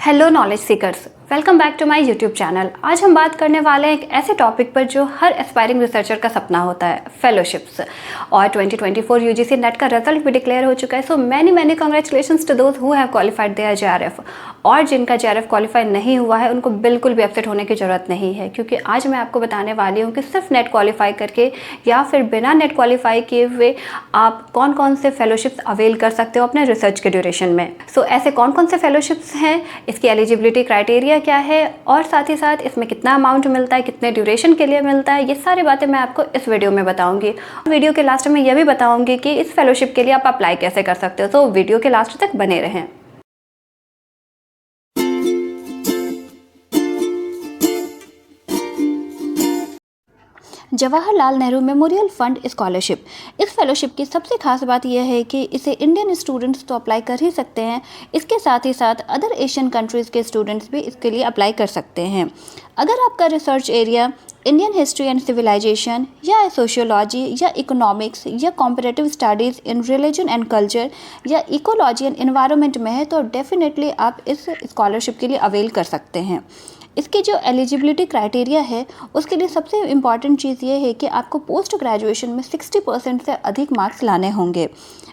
Hello knowledge seekers, welcome back to my YouTube channel. आज हम बात करने वाले हैं एक ऐसे टॉपिक पर जो हर एस्पायरिंग रिसर्चर का सपना होता है, फेलोशिप्स। और 2024 यूजीसी नेट का रिजल्ट भी डिक्लेयर हो चुका है। So many congratulations to those who have qualified their JRF. और जिनका जेआरएफ क्वालिफाई नहीं हुआ है उनको बिल्कुल भी अपसेट होने की ज़रूरत नहीं है, क्योंकि आज मैं आपको बताने वाली हूँ कि सिर्फ नेट क्वालिफाई करके या फिर बिना नेट क्वालिफाई किए हुए आप कौन कौन से फेलोशिप्स अवेल कर सकते हो अपने रिसर्च के ड्यूरेशन में। सो ऐसे कौन कौन से फेलोशिप्स हैं, इसकी एलिजिबिलिटी क्राइटेरिया क्या है, और साथ ही साथ इसमें कितना अमाउंट मिलता है, कितने ड्यूरेशन के लिए मिलता है, ये सारी बातें मैं आपको इस वीडियो में बताऊंगी। वीडियो के लास्ट में यह भी बताऊंगी कि इस फेलोशिप के लिए आप अप्लाई कैसे कर सकते हो। तो वीडियो के लास्ट तक बने रहें। Jawaharlal Nehru memorial fund scholarship. इस फेलोशिप की सबसे खास बात यह है कि इसे इंडियन स्टूडेंट्स तो अप्लाई कर ही सकते हैं, इसके साथ ही साथ अदर एशियन कंट्रीज़ के स्टूडेंट्स भी इसके लिए अप्लाई कर सकते हैं। अगर आपका research area Indian history and civilisation या सोशियोलॉजी या इकोनॉमिक्स या comparative studies in religion and culture या इकोलॉजी एंड इन्वायरमेंट में है तो डेफिनेटली आप इस स्कॉलरशिप के लिए अवेल कर सकते हैं। इसकी जो एलिजिबिलिटी क्राइटेरिया है उसके लिए सबसे इम्पॉर्टेंट चीज़ ये है कि आपको पोस्ट ग्रेजुएशन में 60% से अधिक मार्क्स लाने होंगे।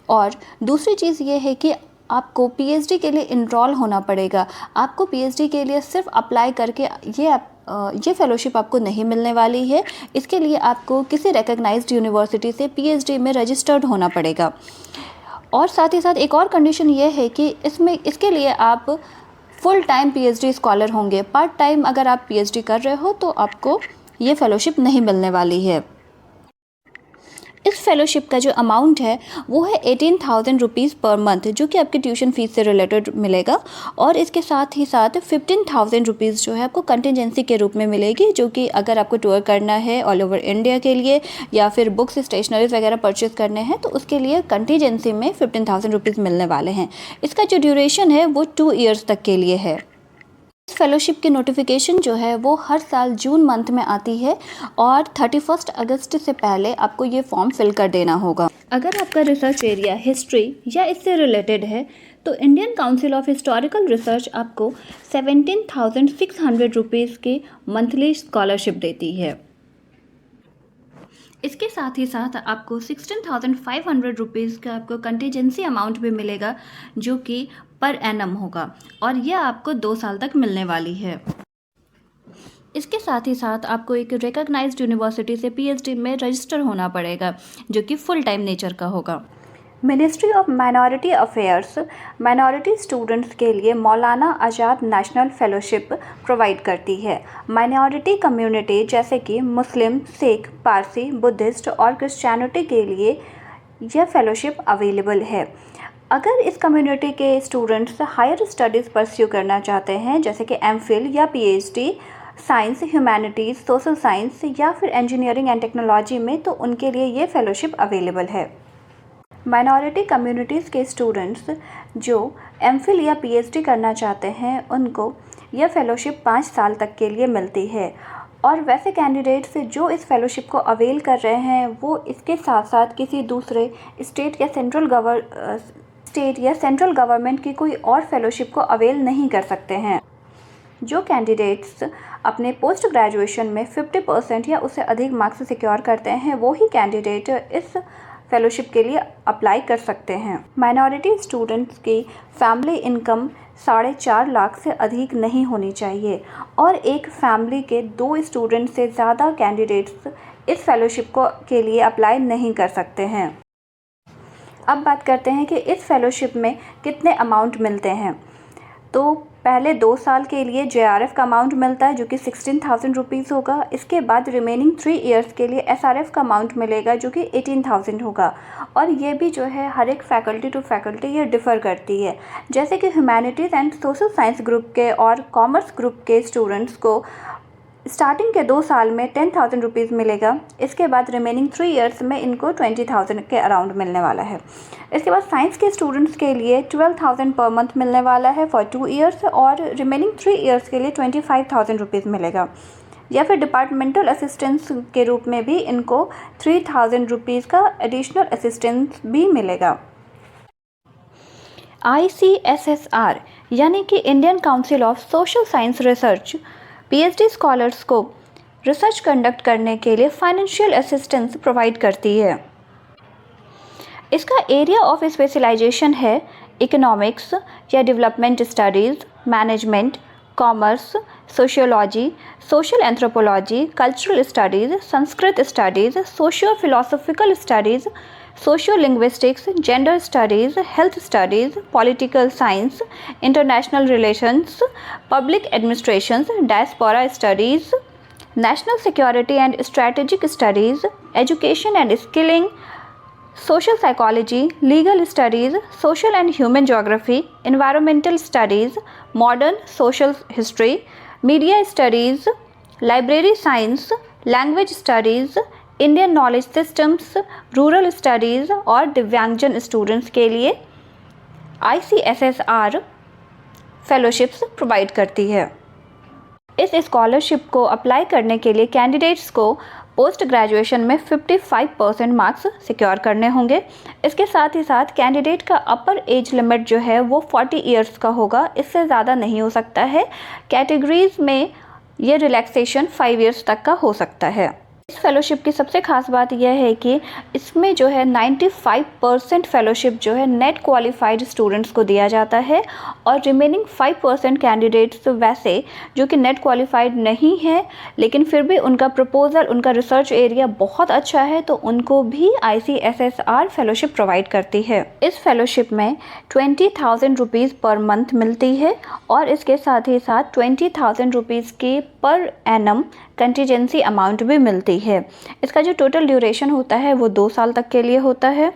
और दूसरी चीज़ ये है कि आपको पीएचडी के लिए इनरोल होना पड़ेगा। आपको पीएचडी के लिए सिर्फ अप्लाई करके ये फेलोशिप आपको नहीं मिलने वाली है। इसके लिए आपको किसी रिकॉग्नाइज्ड यूनिवर्सिटी से पीएचडी में रजिस्टर्ड होना पड़ेगा। और साथ ही साथ एक और कंडीशन ये है कि इसके लिए आप फुल टाइम पीएचडी स्कॉलर होंगे। पार्ट टाइम अगर आप पीएचडी कर रहे हो तो आपको ये फेलोशिप नहीं मिलने वाली है। इस फेलोशिप का जो अमाउंट है वो है 18,000 रुपीज़ पर मंथ, जो कि आपकी ट्यूशन फीस से रिलेटेड मिलेगा। और इसके साथ ही साथ 15,000 रुपीज़ जो है आपको कंटिजेंसी के रूप में मिलेगी, जो कि अगर आपको टूर करना है ऑल ओवर इंडिया के लिए या फिर बुक्स स्टेशनरीज वगैरह परचेज करने हैं तो उसके लिए कंटिजेंसी में 15,000 रुपीज़ मिलने वाले हैं। इसका जो ड्यूरेशन है वो 2 ईयर्स तक के लिए है। इस फेलोशिप की नोटिफिकेशन जो है वो हर साल जून मंथ में आती है और 31 अगस्त से पहले आपको ये फॉर्म फिल कर देना होगा। अगर आपका रिसर्च एरिया हिस्ट्री या इससे रिलेटेड है तो Indian council of historical research आपको 17,600 रुपीज़ की मंथली स्कॉलरशिप देती है। इसके साथ ही साथ आपको 16,500 रुपीज़ का आपको कंटीजेंसी अमाउंट भी मिलेगा, जो कि पर एनम होगा और यह आपको 2 साल तक मिलने वाली है। इसके साथ ही साथ आपको एक रिकॉग्नाइज्ड यूनिवर्सिटी से पीएचडी में रजिस्टर होना पड़ेगा, जो कि फुल टाइम नेचर का होगा। Ministry of minority affairs minority students के लिए मौलाना आज़ाद नेशनल फेलोशिप प्रोवाइड करती है। माइनॉरिटी कम्युनिटी जैसे कि मुस्लिम, सिख, पारसी, बुद्धिस्ट और क्रिश्चियनिटी के लिए यह फेलोशिप अवेलेबल है। अगर इस कम्युनिटी के स्टूडेंट्स हायर स्टडीज़ परस्यू करना चाहते हैं, जैसे कि एमफिल या PhD science, humanities, social science या फिर इंजीनियरिंग एंड टेक्नोलॉजी में, तो उनके लिए ये फेलोशिप अवेलेबल है। माइनॉरिटी कम्युनिटीज़ के स्टूडेंट्स जो एमफिल या पीएचडी करना चाहते हैं उनको यह फेलोशिप 5 साल तक के लिए मिलती है। और वैसे कैंडिडेट्स जो इस फेलोशिप को अवेल कर रहे हैं वो इसके साथ साथ किसी दूसरे स्टेट या सेंट्रल गवर्नमेंट की कोई और फेलोशिप को अवेल नहीं कर सकते हैं। जो कैंडिडेट्स अपने पोस्ट ग्रेजुएशन में 50% या उससे अधिक मार्क्स सिक्योर करते हैं वो ही कैंडिडेट इस फेलोशिप के लिए अप्लाई कर सकते हैं। माइनॉरिटी स्टूडेंट्स की फैमिली इनकम 4.5 लाख से अधिक नहीं होनी चाहिए और एक फैमिली के 2 स्टूडेंट से ज़्यादा कैंडिडेट्स इस फेलोशिप के लिए अप्लाई नहीं कर सकते हैं। अब बात करते हैं कि इस फेलोशिप में कितने अमाउंट मिलते हैं। तो पहले 2 साल के लिए जेआरएफ का अमाउंट मिलता है, जो कि 16,000 रुपीज़ होगा। इसके बाद रिमेनिंग 3 ईयर्स के लिए एसआरएफ का अमाउंट मिलेगा, जो कि 18,000 होगा। और ये भी जो है हर एक फैकल्टी टू फैकल्टी ये डिफ़र करती है। जैसे कि humanities and social science group के और कॉमर्स ग्रुप के स्टूडेंट्स को स्टार्टिंग के 2 साल में 10,000 रुपीज़ मिलेगा। इसके बाद रिमेनिंग 3 ईयर्स में इनको 20,000 के अराउंड मिलने वाला है। इसके बाद साइंस के स्टूडेंट्स के लिए 12,000 पर मंथ मिलने वाला है फॉर 2 ईयर्स और रिमेनिंग 3 ईयर्स के लिए 25,000 रुपीज़ मिलेगा। या फिर डिपार्टमेंटल असिस्टेंस के रूप में भी इनको 3,000 रुपीज़ का एडिशनल असिस्टेंस भी मिलेगा। ICSSR यानी कि Indian council of social science research PhD scholars को रिसर्च कंडक्ट करने के लिए फाइनेंशियल असिस्टेंस प्रोवाइड करती है। इसका एरिया ऑफ स्पेशलाइजेशन है इकोनॉमिक्स या development studies, management, commerce, sociology, social anthropology, cultural studies, Sanskrit studies, socio philosophical studies, socio linguistics, gender studies, health studies, political science, international relations, public administration, diaspora studies, national security and strategic studies, education and skilling, social psychology, legal studies, social and human geography, environmental studies, modern social history, media studies, library science, language studies, Indian knowledge systems, rural studies और दिव्यांगजन students के लिए ICSSR fellowships provide करती है। इस scholarship को apply करने के लिए कैंडिडेट्स को पोस्ट ग्रेजुएशन में 55% मार्क्स सिक्योर करने होंगे। इसके साथ ही साथ कैंडिडेट का अपर एज लिमिट जो है वो 40 इयर्स का होगा, इससे ज़्यादा नहीं हो सकता है। कैटेगरीज में ये रिलैक्सेशन 5 इयर्स तक का हो सकता है। इस फेलोशिप की सबसे खास बात यह है कि इसमें जो है 95% फेलोशिप जो है नेट क्वालिफाइड स्टूडेंट्स को दिया जाता है और रिमेनिंग 5% कैंडिडेट्स वैसे जो कि नेट क्वालिफाइड नहीं है लेकिन फिर भी उनका प्रपोजल, उनका रिसर्च एरिया बहुत अच्छा है तो उनको भी ICSSR फेलोशिप प्रोवाइड करती है। इस फेलोशिप में 20,000 रुपीज़ पर मंथ मिलती है और इसके साथ ही साथ 20,000 रुपीज़ की पर एनम कंटीजेंसी अमाउंट भी मिलती है। इसका जो टोटल ड्यूरेशन होता है वो 2 साल तक के लिए होता है।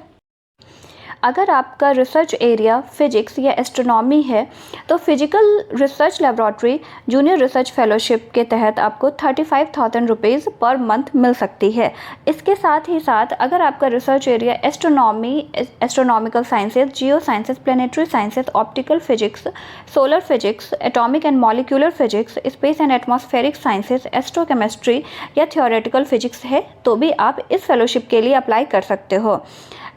अगर आपका रिसर्च एरिया फिजिक्स या एस्ट्रोनॉमी है तो physical research laboratory junior research fellowship के तहत आपको 35,000 रुपीज़ पर मंथ मिल सकती है। इसके साथ ही साथ अगर आपका research area astronomy, astronomical sciences, Jio sciences, planetary sciences, optical physics, solar physics, atomic and molecular physics, space and atmospheric sciences, एस्ट्रोकेमिस्ट्री या थियोरेटिकल फिजिक्स है तो भी आप इस फेलोशिप के लिए अप्लाई कर सकते हो।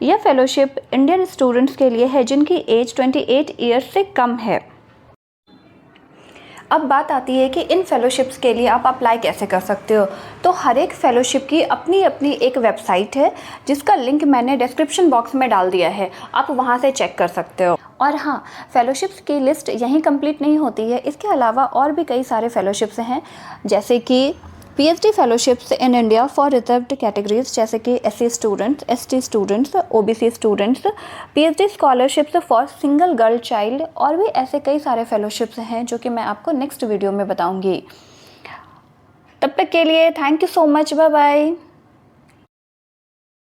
यह फेलोशिप इंडियन स्टूडेंट्स के लिए है जिनकी एज 28 ईयर्स से कम है। अब बात आती है कि इन फेलोशिप्स के लिए आप अप्लाई कैसे कर सकते हो। तो हर एक फेलोशिप की अपनी अपनी एक वेबसाइट है जिसका लिंक मैंने डिस्क्रिप्शन बॉक्स में डाल दिया है, आप वहां से चेक कर सकते हो। और हाँ, फेलोशिप्स की लिस्ट यहीं कंप्लीट नहीं होती है, इसके अलावा और भी कई सारे फेलोशिप्स हैं जैसे कि PhD fellowships in India for reserved categories जैसे कि SC students, ST students, OBC students, PhD scholarships for single girl child और भी ऐसे कई सारे फेलोशिप्स हैं जो कि मैं आपको नेक्स्ट वीडियो में बताऊंगी। तब तक के लिए thank you so much, bye bye.